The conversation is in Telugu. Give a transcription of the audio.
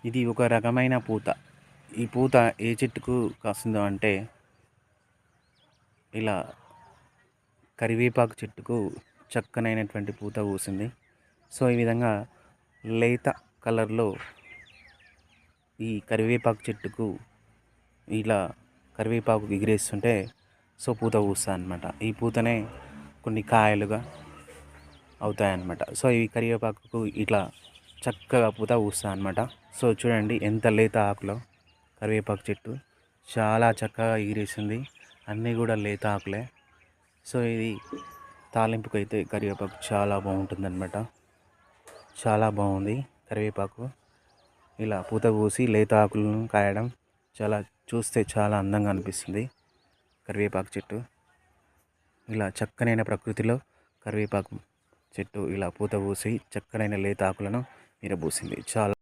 ఇది ఒక రకమైన పూత. ఈ పూత ఏ చెట్టుకు కాస్తుందో అంటే ఇలా కరివేపాకు చెట్టుకు చక్కనైనటువంటి పూత పూసింది. సో ఈ విధంగా లేత కలర్లో ఈ కరివేపాకు చెట్టుకు ఇలా కరివేపాకు ఎగిరేస్తుంటే సో పూత పూస్తుంది అనమాట. ఈ పూతనే కొన్ని కాయలుగా అవుతాయన్నమాట. సో ఈ కరివేపాకుకు ఇట్లా చక్కగా పూత పూస్తుంది అనమాట. సో చూడండి ఎంత లేత ఆకులో కరివేపాకు చెట్టు చాలా చక్కగా ఎగిరేసింది. అన్నీ కూడా లేత ఆకులే. సో ఇది తాలింపుకైతే కరివేపాకు చాలా బాగుంటుంది అనమాట. చాలా బాగుంది కరివేపాకు. ఇలా పూత పూసి లేత ఆకులను కాయడం చూస్తే చాలా అందంగా అనిపిస్తుంది. కరివేపాకు చెట్టు ఇలా చక్కనైన ప్రకృతిలో కరివేపాకు చెట్టు ఇలా పూత పూసి చక్కనైన లేత ఆకులను విరబూసింది. చాలా